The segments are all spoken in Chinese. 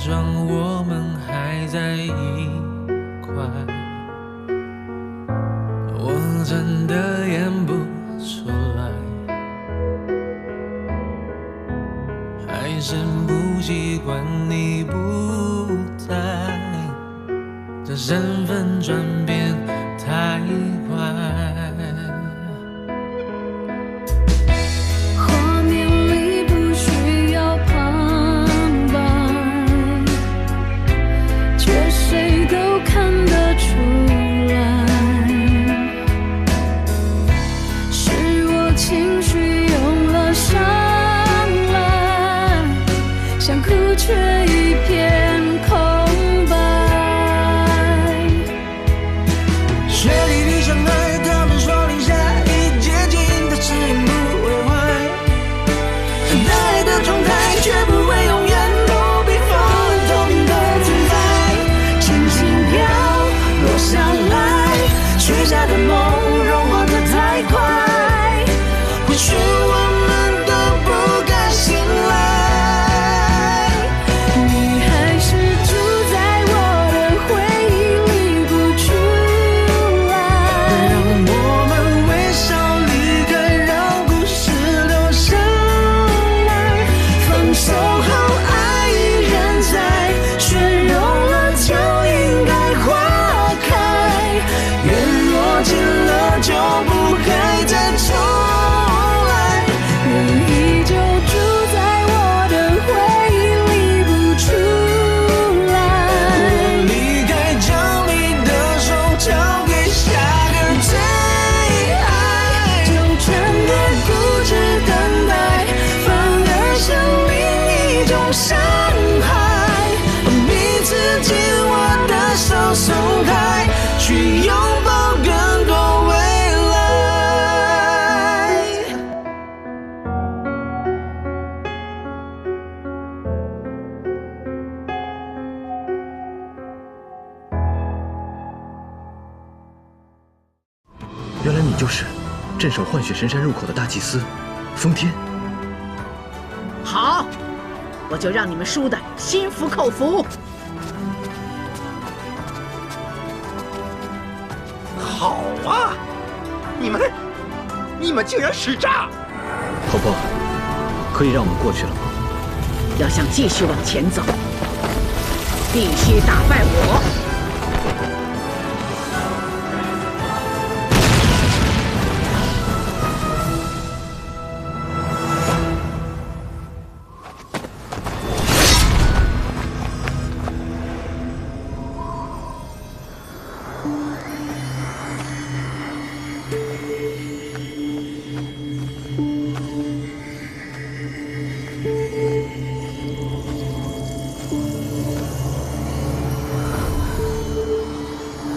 装我们还在一块，我真的演不出来，还是不习惯你不在，这身份转变太快。原来你就是镇守幻雪神山入口的大祭司，风天。好，我就让你们输得心服口服。好啊，你们竟然使诈！婆婆，可以让我们过去了吗？要想继续往前走，必须打败我。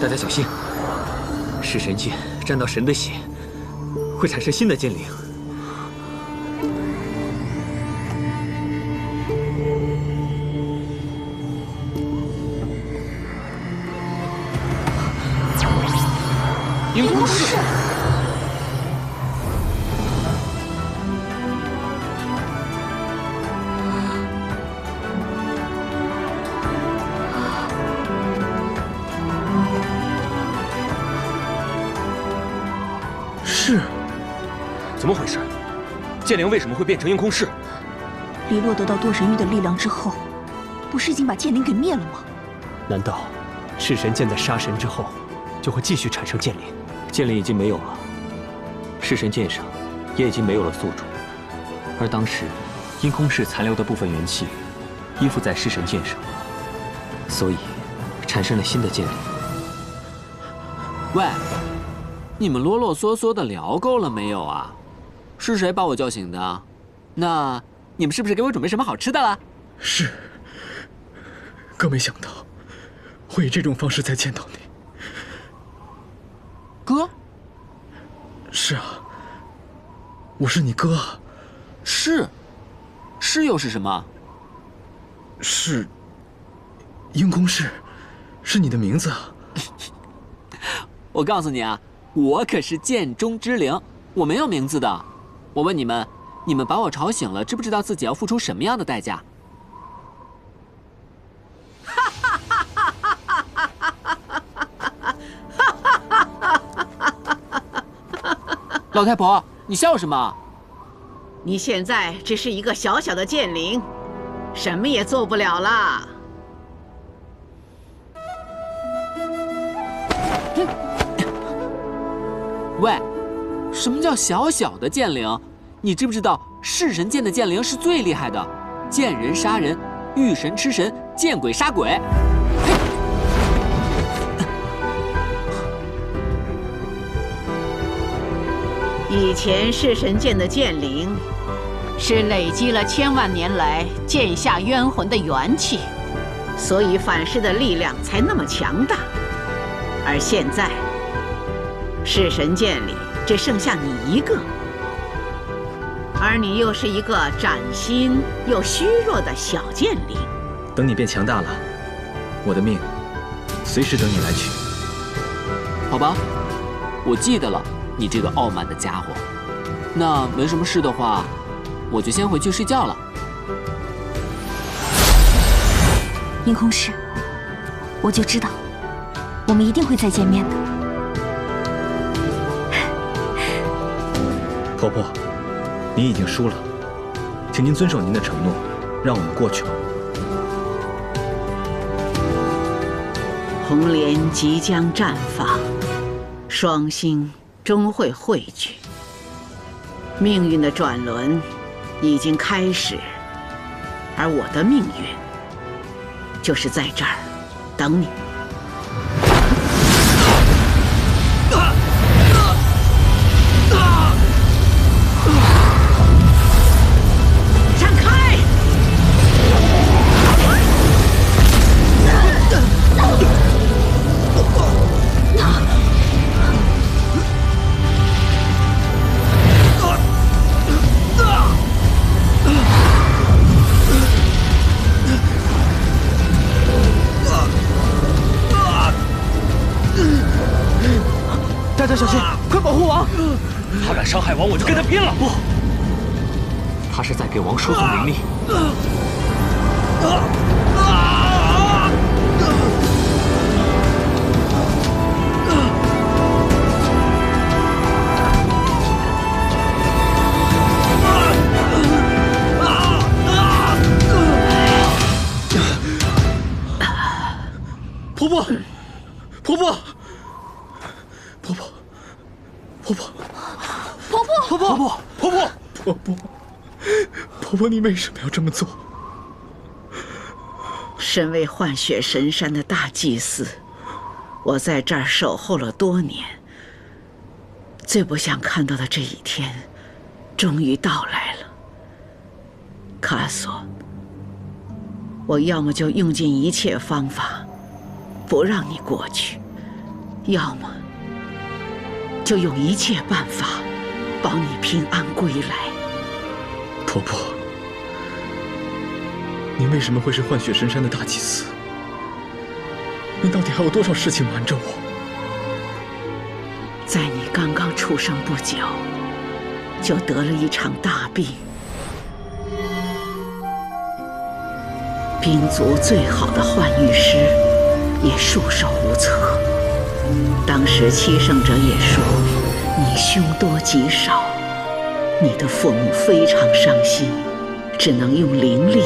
大家小心，噬神剑沾到神的血，会产生新的剑灵。阴空士。是，怎么回事？剑灵为什么会变成阴空士？黎洛得到多神域的力量之后，不是已经把剑灵给灭了吗？难道噬神剑在杀神之后，就会继续产生剑灵？剑灵已经没有了，噬神剑上也已经没有了宿主，而当时阴空士残留的部分元气依附在噬神剑上，所以产生了新的剑灵。喂，你们啰啰嗦嗦的聊够了没有啊？是谁把我叫醒的？那你们是不是给我准备什么好吃的了？是，哥没想到会以这种方式再见到你。哥？是啊，我是你哥啊。是又是什么？是阴空士，是你的名字啊。我告诉你啊，我可是剑中之灵，我没有名字的。我问你们，你们把我吵醒了，知不知道自己要付出什么样的代价？老太婆，你笑什么？你现在只是一个小小的剑灵，什么也做不了了。喂，什么叫小小的剑灵？你知不知道弑神剑的剑灵是最厉害的，见人杀人，遇神吃神，见鬼杀鬼。以前弑神剑的剑灵，是累积了千万年来剑下冤魂的元气，所以反噬的力量才那么强大。而现在，弑神剑里只剩下你一个，而你又是一个崭新又虚弱的小剑灵。等你变强大了，我的命随时等你来取。好吧，我记得了，你这个傲慢的家伙。那没什么事的话，我就先回去睡觉了。阴空师，我就知道，我们一定会再见面的。婆婆，您已经输了，请您遵守您的承诺，让我们过去吧。红莲即将绽放，双星终会汇聚，命运的转轮已经开始，而我的命运就是在这儿等你。闪开！大家小心，快保护王！他敢伤害王，我就跟他拼了！不，他是在给王输送灵力。婆婆，婆婆，婆婆，婆婆，婆婆，婆婆，婆婆，婆婆，婆婆，你为什么要这么做？身为幻血神山的大祭司，我在这儿守候了多年，最不想看到的这一天，终于到来了。卡索，我要么就用尽一切方法，不让你过去，要么就用一切办法保你平安归来。婆婆，您为什么会是幻血神山的大祭司？您到底还有多少事情瞒着我？在你刚刚出生不久，就得了一场大病，兵族最好的幻玉师也束手无策。当时七圣者也说你凶多吉少，你的父母非常伤心，只能用灵力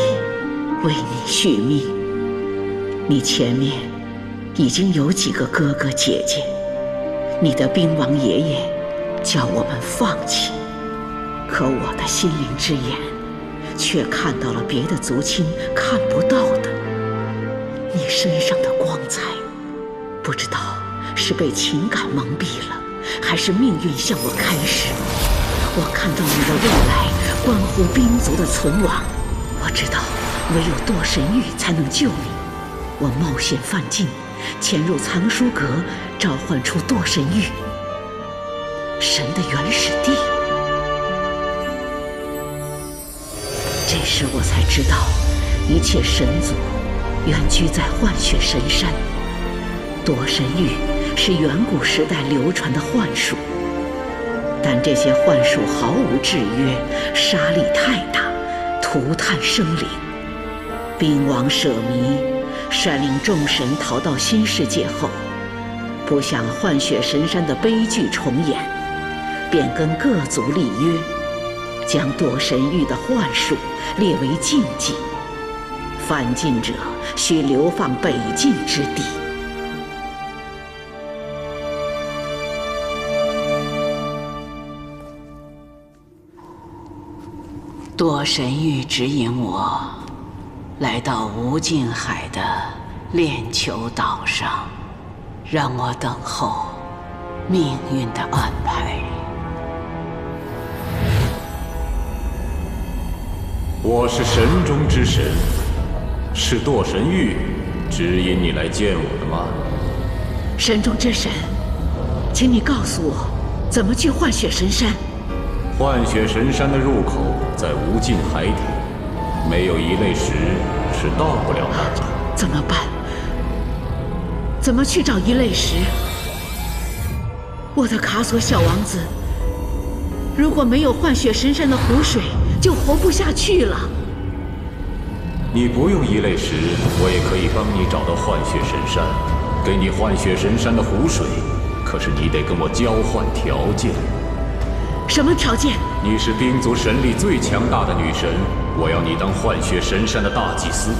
为你续命。你前面已经有几个哥哥姐姐，你的兵王爷爷叫我们放弃，可我的心灵之眼却看到了别的族亲看不到的。你身上的光彩，不知道是被情感蒙蔽了，还是命运向我开示。我看到你的未来关乎兵族的存亡，我知道唯有堕神域才能救你。我冒险犯境，潜入藏书阁，召唤出堕神域，神的原始地。这时我才知道，一切神族原居在幻血神山。堕神域是远古时代流传的幻术，但这些幻术毫无制约，杀力太大，涂炭生灵。兵王舍弥率领众神逃到新世界后，不想幻血神山的悲剧重演，便跟各族立约，将堕神域的幻术列为禁忌，犯禁者须流放北境之地。堕神域指引我来到无尽海的炼球岛上，让我等候命运的安排。我是神中之神，是堕神域指引你来见我的吗？神中之神，请你告诉我，怎么去幻雪神山？幻雪神山的入口在无尽海底，没有一类石是到不了那的。怎么办？怎么去找一类石？我的卡索小王子，如果没有幻雪神山的湖水，就活不下去了。你不用一类石，我也可以帮你找到幻雪神山，给你幻雪神山的湖水。可是你得跟我交换条件。什么条件？你是冰族神力最强大的女神，我要你当幻雪神山的大祭司。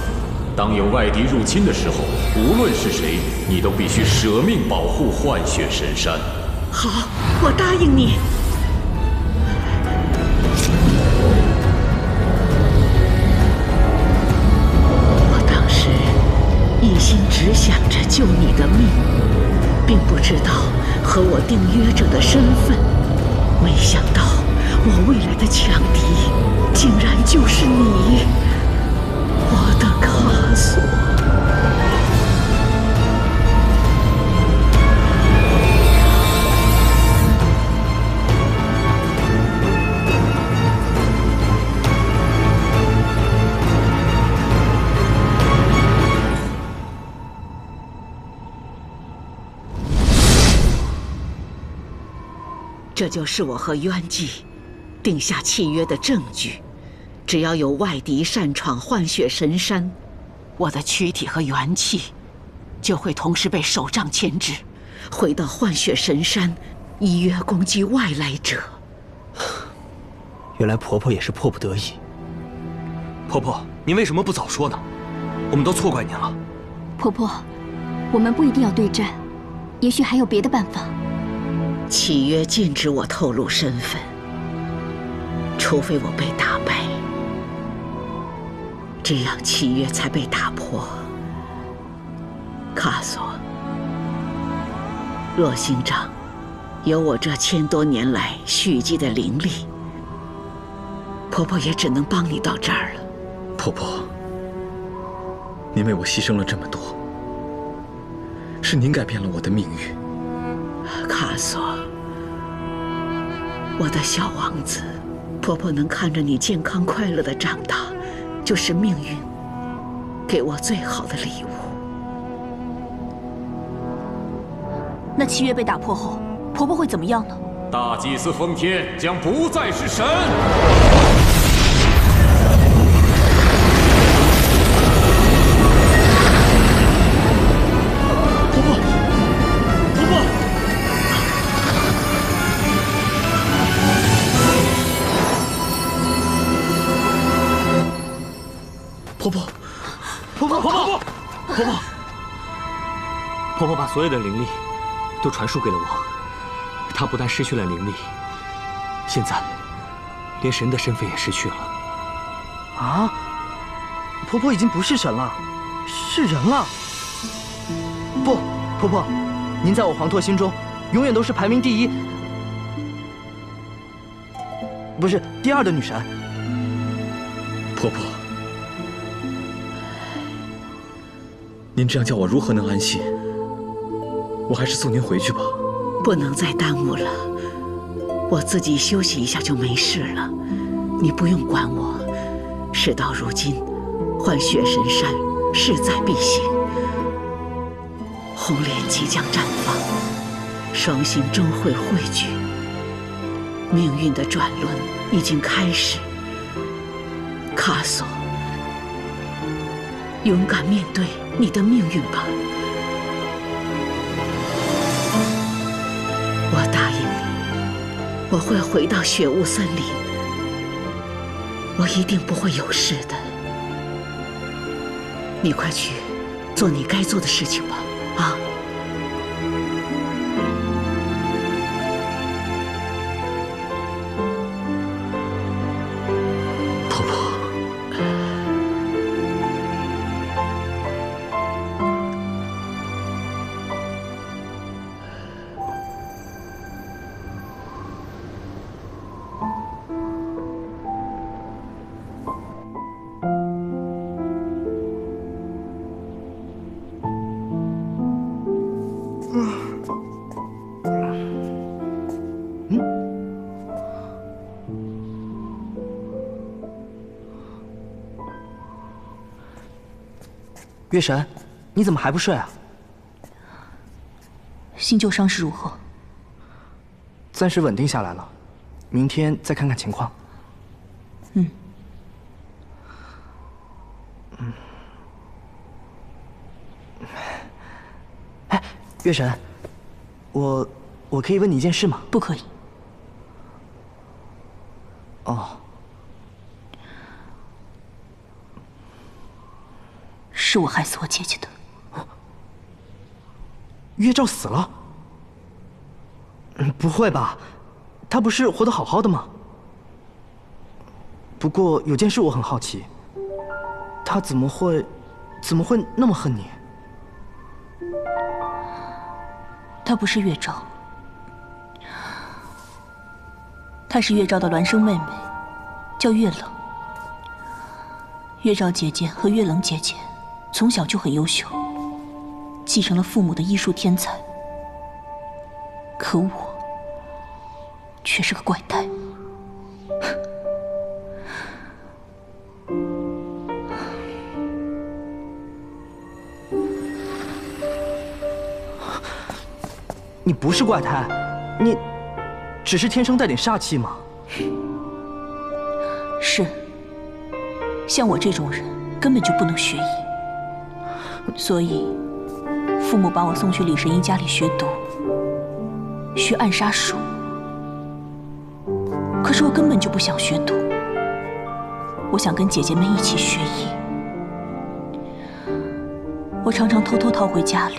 当有外敌入侵的时候，无论是谁，你都必须舍命保护幻雪神山。好，我答应你。我当时一心只想着救你的命，并不知道和我订约者的身份。没想到我未来的强敌，竟然就是你，我的卡索。这就是我和渊纪定下契约的证据。只要有外敌擅闯幻雪神山，我的躯体和元气就会同时被手杖牵制，回到幻雪神山，依约攻击外来者。原来婆婆也是迫不得已。婆婆，您为什么不早说呢？我们都错怪您了。婆婆，我们不一定要对战，也许还有别的办法。契约禁止我透露身份，除非我被打败，这样契约才被打破。卡索，若星掌有我这1000多年来蓄积的灵力，婆婆也只能帮你到这儿了。婆婆，您为我牺牲了这么多，是您改变了我的命运。卡索，我的小王子，婆婆能看着你健康快乐的长大，就是命运给我最好的礼物。那契约被打破后，婆婆会怎么样呢？大祭司封天将不再是神。婆婆把所有的灵力都传输给了我，她不但失去了灵力，现在连神的身份也失去了。啊！婆婆已经不是神了，是人了。不，婆婆，您在我黄拓心中永远都是排名第一，不是第2的女神。婆婆，您这样叫我如何能安心？我还是送您回去吧。不能再耽误了，我自己休息一下就没事了，你不用管我。事到如今，幻雪神山势在必行，红莲即将绽放，双星终会汇聚，命运的转轮已经开始。卡索，勇敢面对你的命运吧。我答应你，我会回到雪雾森林，我一定不会有事的。你快去做你该做的事情吧，啊！婆婆，月神，你怎么还不睡啊？新旧伤势如何？暂时稳定下来了，明天再看看情况。哎，月神，我可以问你一件事吗？不可以。哦。是我害死我姐姐的。月照死了？不会吧，她不是活得好好的吗？不过有件事我很好奇，她怎么会那么恨你？她不是月照，她是月照的孪生妹妹，叫月冷。月照姐姐和月冷姐姐从小就很优秀，继承了父母的医术天才。可我却是个怪胎。你不是怪胎，你只是天生带点煞气嘛。是，像我这种人根本就不能学医，所以父母把我送去李神医家里学毒，学暗杀术。可是我根本就不想学毒，我想跟姐姐们一起学医。我常常偷偷逃回家里。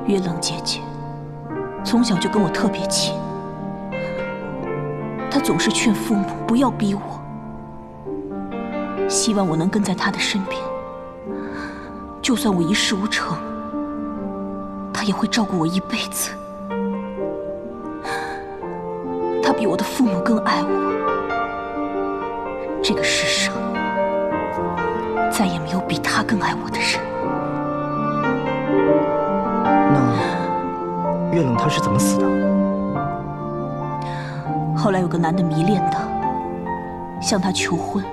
月冷姐姐从小就跟我特别亲，她总是劝父母不要逼我，希望我能跟在她的身边。就算我一事无成，她也会照顾我一辈子。她比我的父母更爱我。这个世上再也没有比她更爱我的人。那月冷她是怎么死的？后来有个男的迷恋她，向她求婚，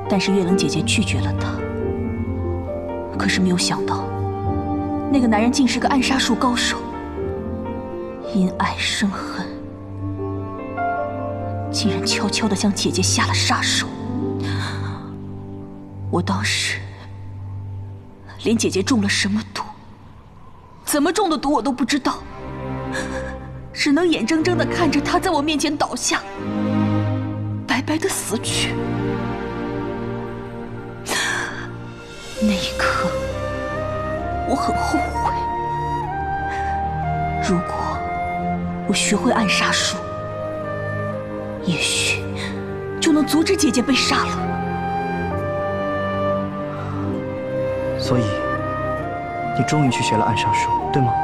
但是月冷姐姐拒绝了他。可是没有想到，那个男人竟是个暗杀术高手，因爱生恨，竟然悄悄地将姐姐下了杀手。我当时连姐姐中了什么毒，怎么中的毒我都不知道，只能眼睁睁地看着她在我面前倒下，白白的死去。那一刻，我很后悔。如果我学会暗杀术，也许就能阻止姐姐被杀了。所以，你终于去学了暗杀术，对吗？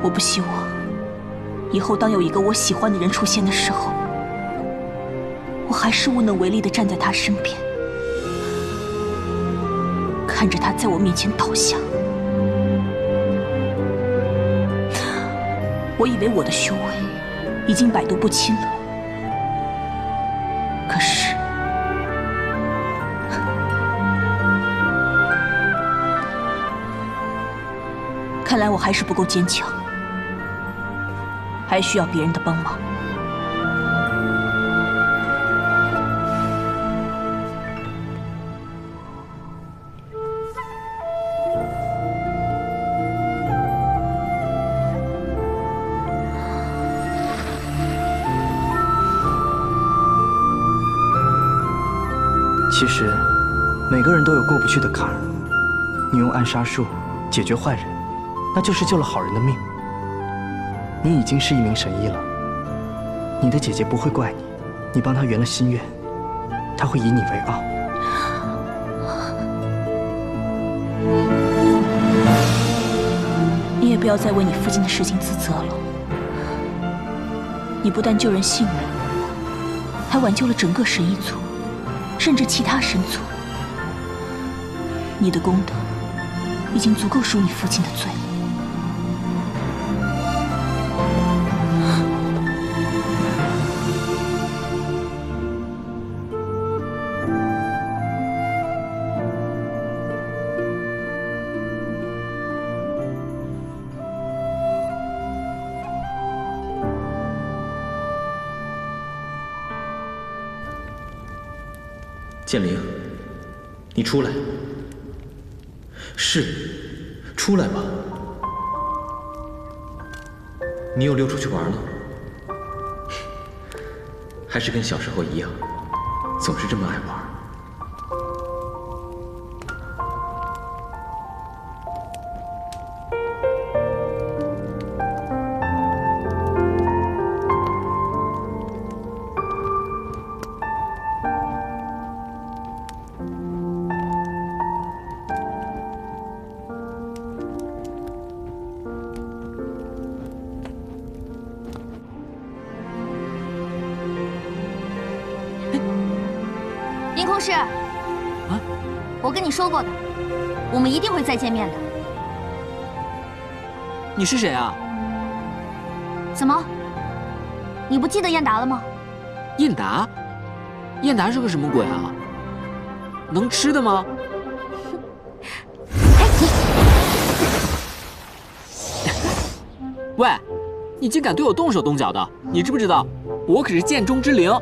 我不希望以后当有一个我喜欢的人出现的时候，我还是无能为力地站在他身边，看着他在我面前倒下。我以为我的修为已经百毒不侵了，可是看来我还是不够坚强，还需要别人的帮忙。其实，每个人都有过不去的坎儿。你用暗杀术解决坏人，那就是救了好人的命。你已经是一名神医了，你的姐姐不会怪你，你帮她圆了心愿，她会以你为傲。你也不要再为你父亲的事情自责了。你不但救人性命，还挽救了整个神医族，甚至其他神族。你的功德已经足够赎你父亲的罪。剑灵，你出来。是，出来吧。你又溜出去玩了？还是跟小时候一样，总是这么爱玩。阴空师，我跟你说过的，我们一定会再见面的。你是谁啊？怎么？你不记得燕达了吗？燕达？燕达是个什么鬼啊？能吃的吗？喂，你竟敢对我动手动脚的，你知不知道？我可是剑中之灵。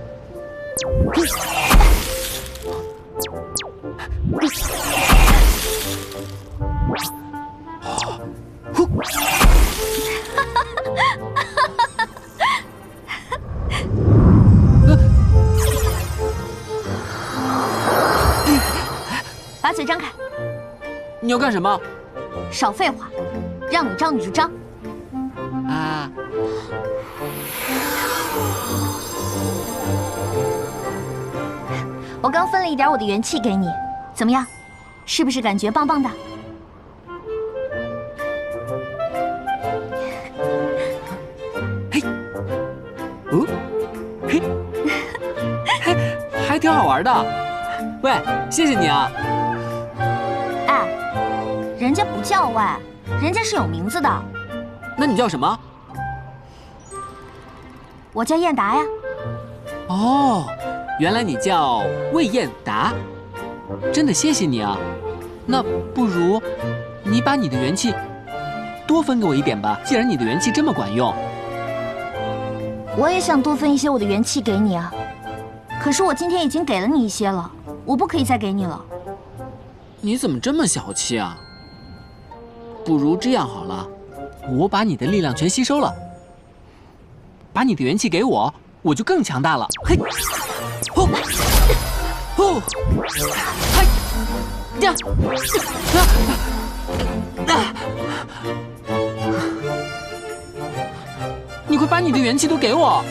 把嘴张开！你要干什么？少废话，让你张你就张。啊！我刚分了一点我的元气给你，怎么样？是不是感觉棒棒的？嘿，哦，嘿，还挺好玩的。喂，谢谢你啊。哎，人家不叫喂，人家是有名字的。那你叫什么？我叫燕达呀。哦，原来你叫魏燕达，真的谢谢你啊。那不如你把你的元气多分给我一点吧，既然你的元气这么管用。我也想多分一些我的元气给你啊，可是我今天已经给了你一些了，我不可以再给你了。你怎么这么小气啊？不如这样好了，我把你的力量全吸收了，把你的元气给我，我就更强大了。嘿，吼，吼，嗨，呀，你快把你的元气都给我！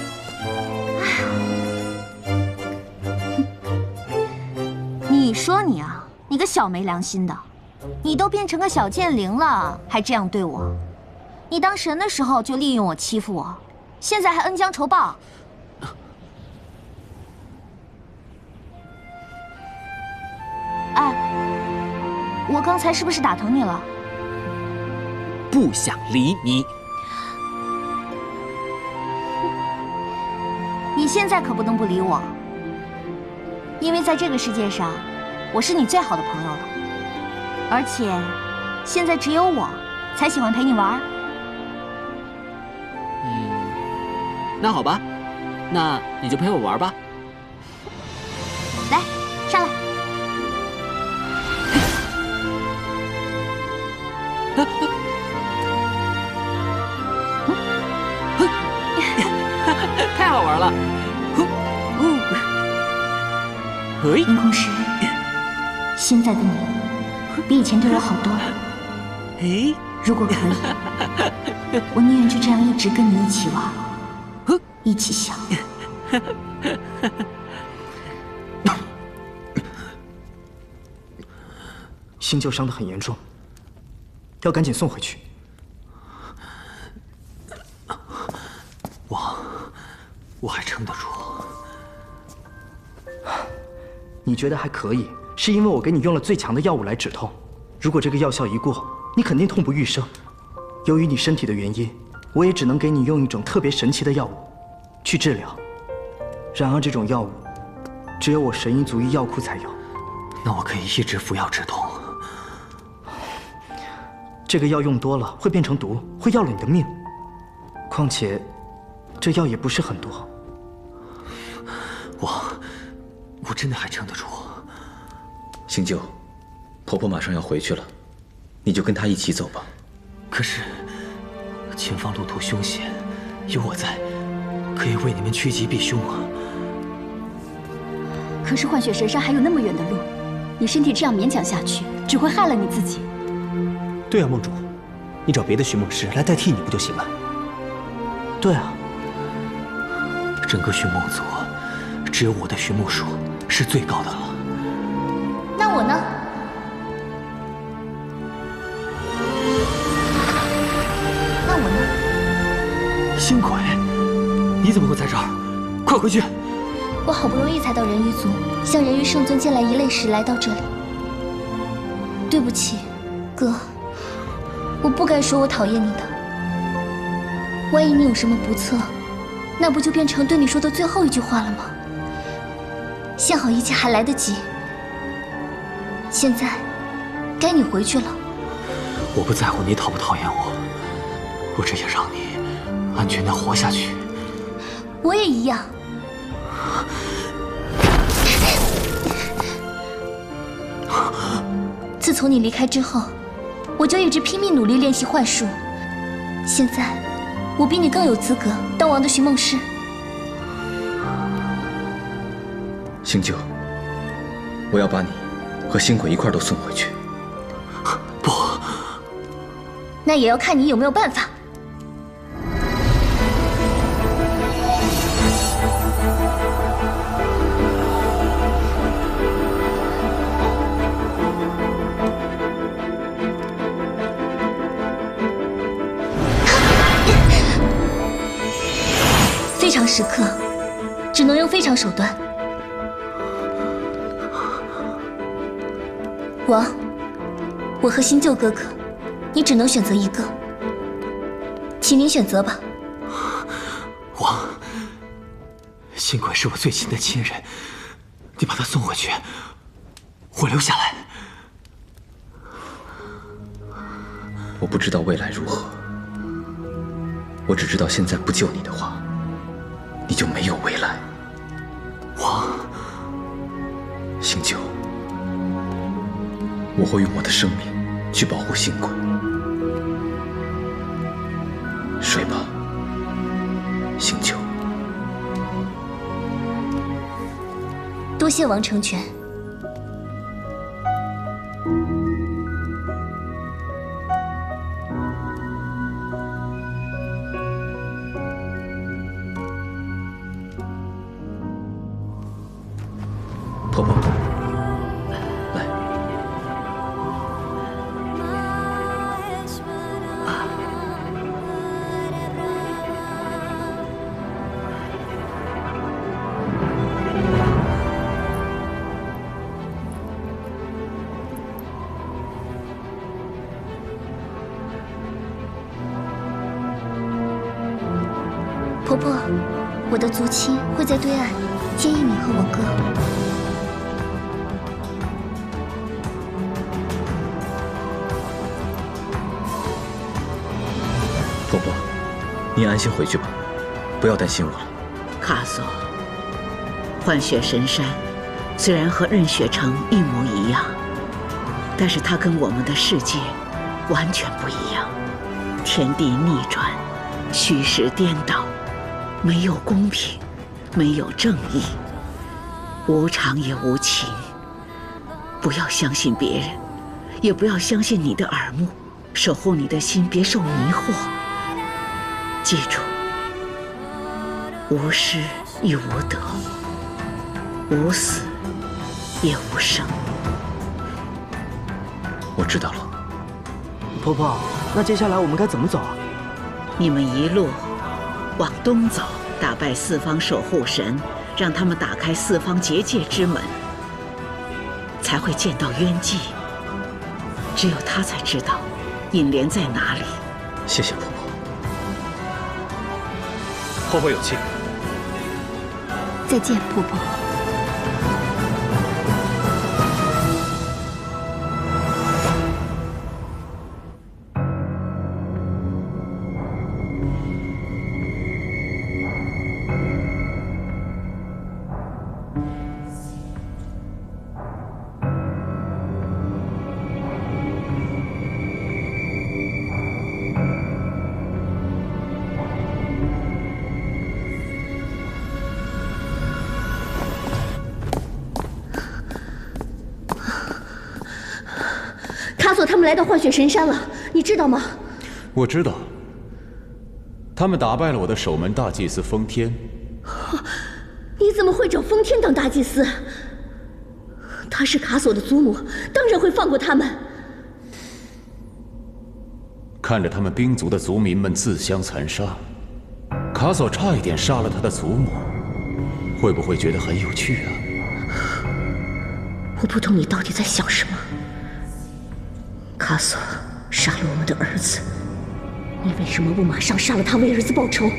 你说你啊，你个小没良心的，你都变成个小剑灵了，还这样对我？你当神的时候就利用我欺负我，现在还恩将仇报。哎，我刚才是不是打疼你了？不想理你。你现在可不能不理我，因为在这个世界上，我是你最好的朋友了。而且，现在只有我才喜欢陪你玩。那好吧，那你就陪我玩吧。来，上来。太好玩了！阴空师，现在的你，比以前对我好多了。哎，如果可以，我宁愿就这样一直跟你一起玩，一起笑。新旧伤得很严重，要赶紧送回去。我还撑得住。你觉得还可以，是因为我给你用了最强的药物来止痛。如果这个药效一过，你肯定痛不欲生。由于你身体的原因，我也只能给你用一种特别神奇的药物去治疗。然而这种药物，只有我神医族医药库才有。那我可以一直服药止痛。这个药用多了会变成毒，会要了你的命。况且，这药也不是很多。我真的还撑得住。星舅，婆婆马上要回去了，你就跟她一起走吧。可是，前方路途凶险，有我在，可以为你们趋吉避凶啊。可是幻雪神山还有那么远的路，你身体这样勉强下去，只会害了你自己。对啊，梦主，你找别的寻梦师来代替你不就行了？对啊，整个寻梦族，只有我的寻梦术是最高的了。那我呢？那我呢？星鬼，你怎么会在这儿？快回去！我好不容易才到人鱼族，向人鱼圣尊借来一类石来到这里。对不起，哥，我不该说我讨厌你的。万一你有什么不测，那不就变成对你说的最后一句话了吗？幸好一切还来得及。现在，该你回去了。我不在乎你讨不讨厌我，我只想让你安全地活下去。我也一样。自从你离开之后，我就一直拼命努力练习幻术。现在，我比你更有资格当王的寻梦师。星舅，我要把你和星鬼一块都送回去。不，那也要看你有没有办法。非常时刻，只能用非常手段。王，我和新旧哥哥，你只能选择一个，请您选择吧。王，星鬼是我最亲的亲人，你把他送回去，我留下来。我不知道未来如何，我只知道现在不救你的话，你就没有未来。王，星舅，我会用我的生命去保护星鬼。睡吧，星舅。多谢王成全。婆婆，来。婆婆，我的族亲会在对岸接应你和我哥。婆婆，你安心回去吧，不要担心我了。卡索，幻雪神山虽然和刃雪城一模一样，但是它跟我们的世界完全不一样。天地逆转，虚实颠倒，没有公平，没有正义，无常也无情。不要相信别人，也不要相信你的耳目，守护你的心，别受迷惑。记住，无失亦无得，无死也无生。我知道了。婆婆，那接下来我们该怎么走啊？你们一路往东走，打败四方守护神，让他们打开四方结界之门，才会见到冤祭。只有他才知道尹莲在哪里。谢谢婆婆。婆婆有气。再见，婆婆。卡索他们来到幻雪神山了，你知道吗？我知道，他们打败了我的守门大祭司风天。你怎么会找风天当大祭司？他是卡索的祖母，当然会放过他们。看着他们兵族的族民们自相残杀，卡索差一点杀了他的祖母，会不会觉得很有趣啊？我不懂你到底在想什么。卡索杀了我们的儿子，你为什么不马上杀了他，为儿子报仇？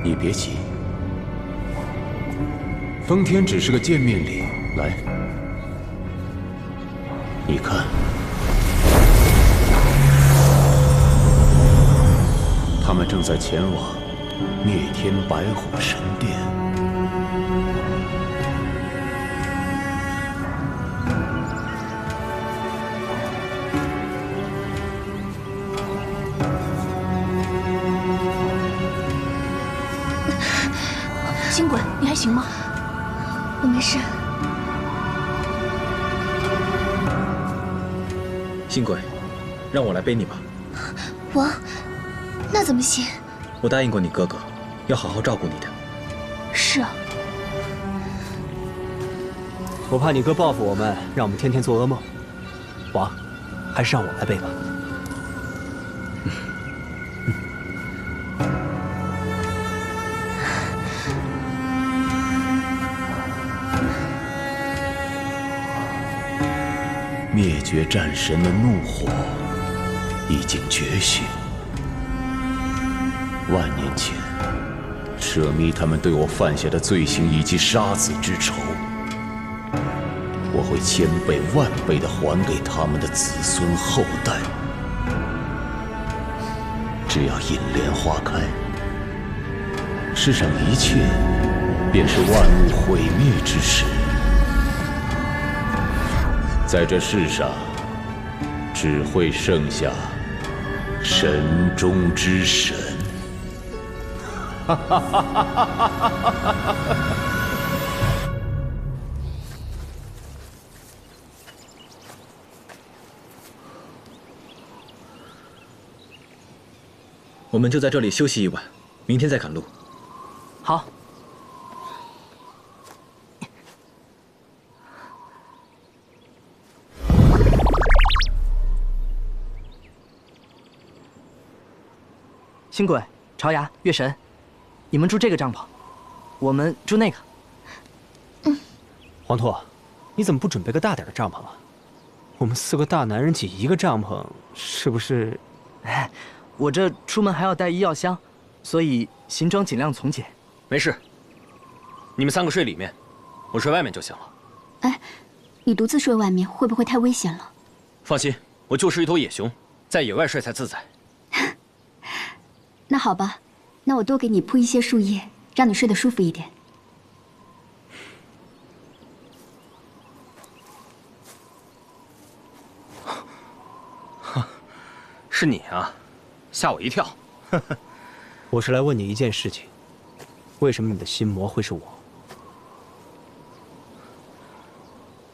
你别急，风天只是个见面礼。来，你看，他们正在前往灭天白虎神殿。星鬼，你还行吗？我没事。星鬼，让我来背你吧。我，那怎么行？我答应过你哥哥，要好好照顾你的。是啊。我怕你哥报复我们，让我们天天做噩梦。王，还是让我来背吧。灭绝战神的怒火已经觉醒。万年前，舍密他们对我犯下的罪行以及杀子之仇，我会千倍万倍地还给他们的子孙后代。只要引莲花开，世上一切便是万物毁灭之时。在这世上，只会剩下神中之神。我们就在这里休息一晚，明天再赶路。好。星鬼、朝牙、月神，你们住这个帐篷，我们住那个。黄兔，你怎么不准备个大点的帐篷啊？我们4个大男人挤一个帐篷，是不是？哎，我这出门还要带医药箱，所以行装尽量从简。没事，你们3个睡里面，我睡外面就行了。哎，你独自睡外面会不会太危险了？放心，我就是一头野熊，在野外睡才自在。那好吧，那我多给你铺一些树叶，让你睡得舒服一点。是你啊，吓我一跳。我是来问你一件事情，为什么你的心魔会是我？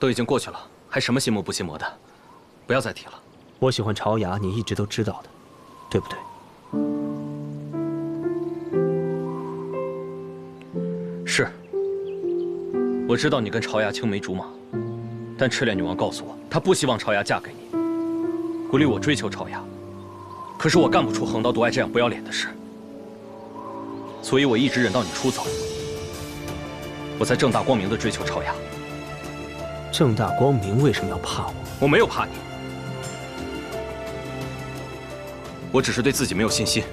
都已经过去了，还什么心魔不心魔的，不要再提了。我喜欢朝雅，你一直都知道的，对不对？是，我知道你跟朝雅青梅竹马，但赤练女王告诉我，她不希望朝雅嫁给你，鼓励我追求朝雅。可是我干不出横刀夺爱这样不要脸的事，所以我一直忍到你出走，我才正大光明地追求朝雅。正大光明为什么要怕我？我没有怕你，我只是对自己没有信心。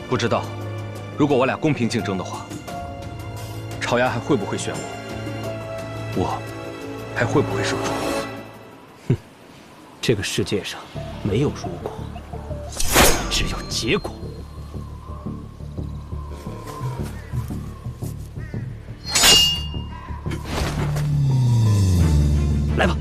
不知道，如果我俩公平竞争的话，朝雅还会不会选我？我还会不会胜出？哼，这个世界上没有如果，只有结果。来吧。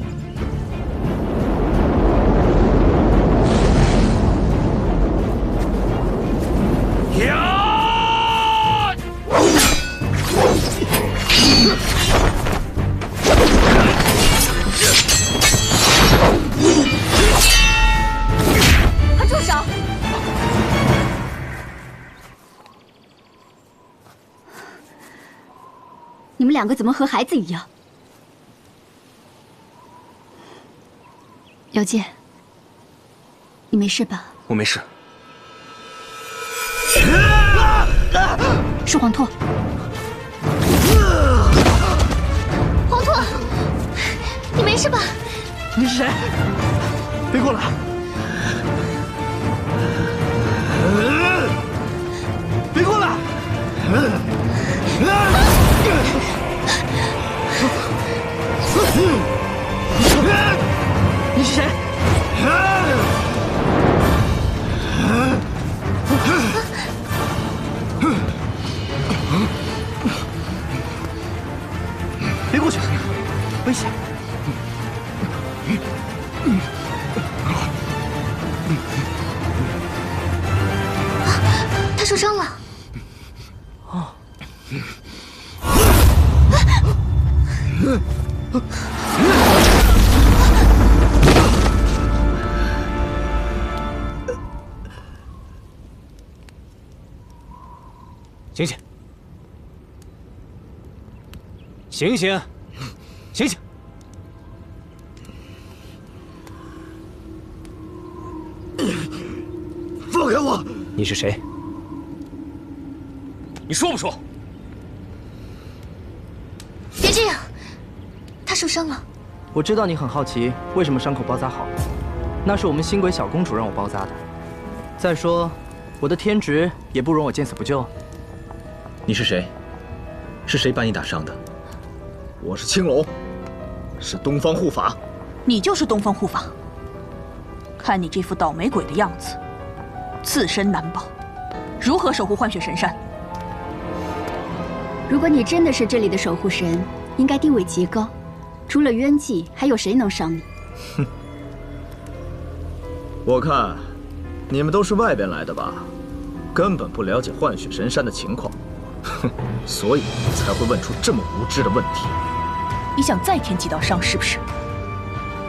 快住手！你们两个怎么和孩子一样？姚健，你没事吧？我没事。是黄拓。黄拓，你没事吧？你是谁？别过来！别过来！你是谁？别过去，危险！他受伤了。哦。醒醒！醒醒！醒醒！放开我！你是谁？你说不说？别这样，他受伤了。我知道你很好奇为什么伤口包扎好了，那是我们星鬼小公主让我包扎的。再说，我的天职也不容我见死不救。你是谁？是谁把你打伤的？我是青龙，是东方护法。你就是东方护法。看你这副倒霉鬼的样子，自身难保，如何守护幻雪神山？如果你真的是这里的守护神，应该地位极高。除了冤祭，还有谁能伤你？哼，我看你们都是外边来的吧，根本不了解幻雪神山的情况，哼，所以才会问出这么无知的问题。你想再添几道伤是不是？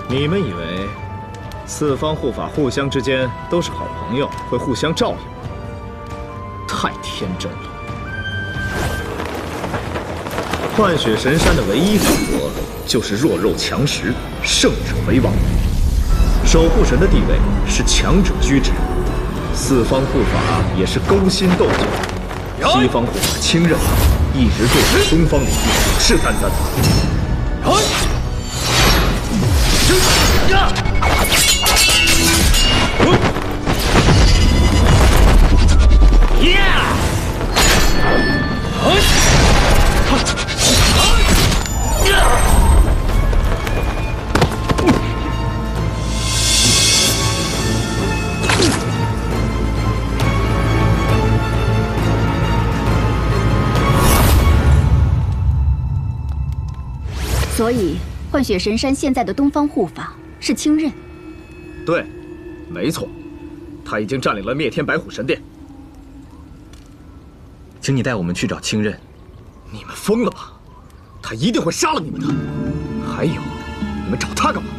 你们以为四方护法互相之间都是好朋友，会互相照应吗？太天真了。幻雪神山的唯一法则就是弱肉强食，胜者为王。守护神的地位是强者居之，四方护法也是勾心斗角。西方护法清任一直对着东方领域虎视眈眈。所以，幻雪神山现在的东方护法是清任。对，没错，他已经占领了灭天白虎神殿。请你带我们去找清任。你们疯了吧？他他一定会杀了你们的。还有，你们找他干嘛？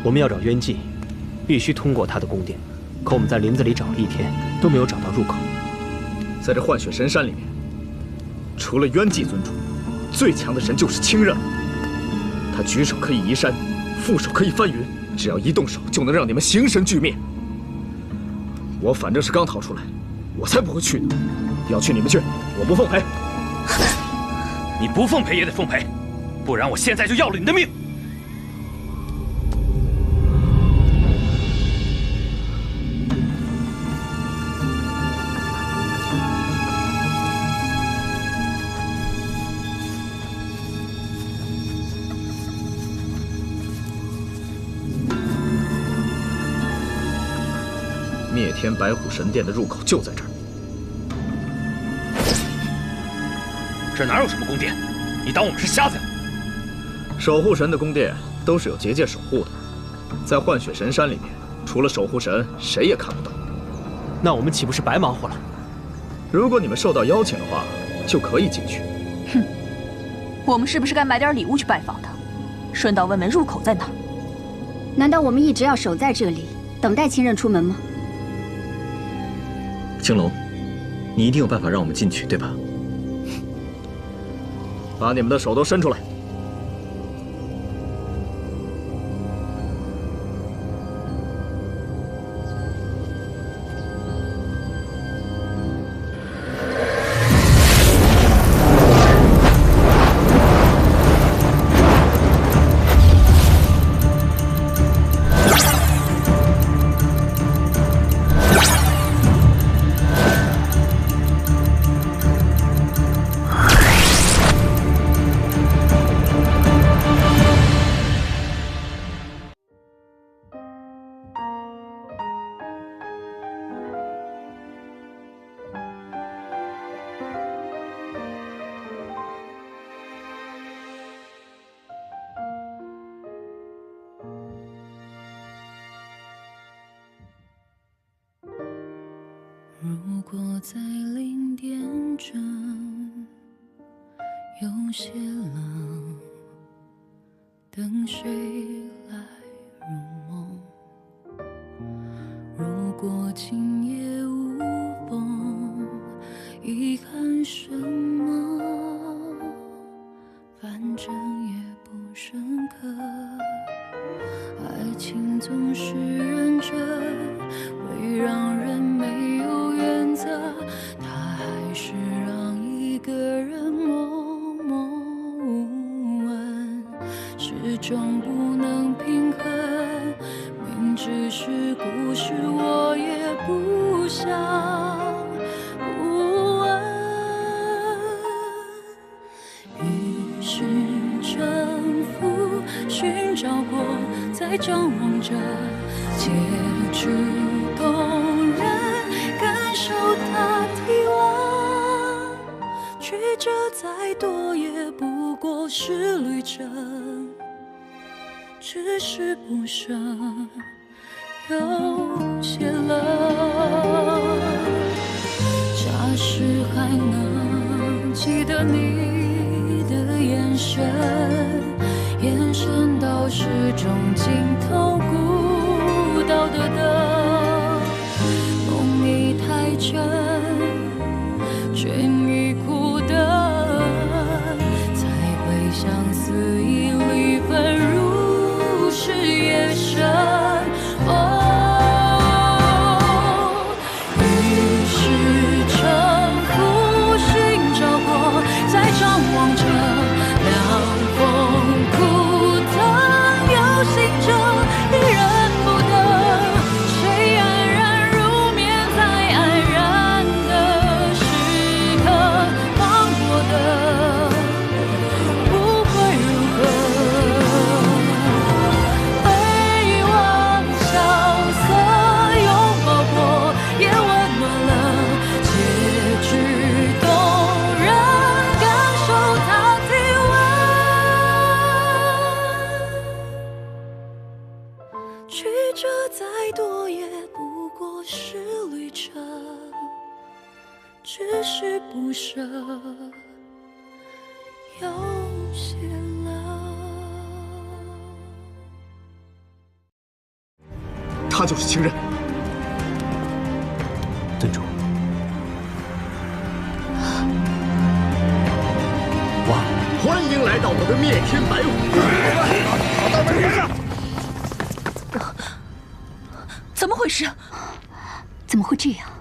我们要找冤祭，必须通过他的宫殿。可我们在林子里找了一天，都没有找到入口。在这幻血神山里面，除了冤祭尊主，最强的神就是青刃。他举手可以移山，负手可以翻云，只要一动手就能让你们形神俱灭。我反正是刚逃出来，我才不会去呢。要去你们去，我不奉陪。你不奉陪也得奉陪，不然我现在就要了你的命。灭天白虎神殿的入口就在这儿。这哪有什么宫殿？你当我们是瞎子呀？守护神的宫殿都是有结界守护的，在幻血神山里面，除了守护神，谁也看不到。那我们岂不是白忙活了？如果你们受到邀请的话，就可以进去。哼，我们是不是该买点礼物去拜访他，顺道问问入口在哪？难道我们一直要守在这里，等待亲刃出门吗？青龙，你一定有办法让我们进去，对吧？把你们的手都伸出来。如果在0点整有些冷，等谁来入梦？如果今夜无风，遗憾什么？反正也不深刻。爱情总是认真，会让人没有原则，他还是让一个人默默无闻，始终不能平衡。明知是故事，我也不想不问。于是沉浮，寻找过，再张望着结局动人，感受它体温。曲折再多，也不过是旅程，只是不舍，有些冷。假使还能记得你的眼神，眼神到始终尽头，孤岛的灯，梦已太真，倦已苦等，才会相思已离分，如是夜深。于是沉浮，寻找过，再张望着凉风枯藤，有心者依然不得，谁安然入眠，在安然的时刻，忘我的不会如何。被望萧瑟拥抱过，也温暖了，结局动人，感受它体温。曲折再多，也不过是旅程，只是不舍，有些他就是情人。尊主，哇！欢迎来到我的灭天白虎！好大门上！怎么回事？怎么会这样？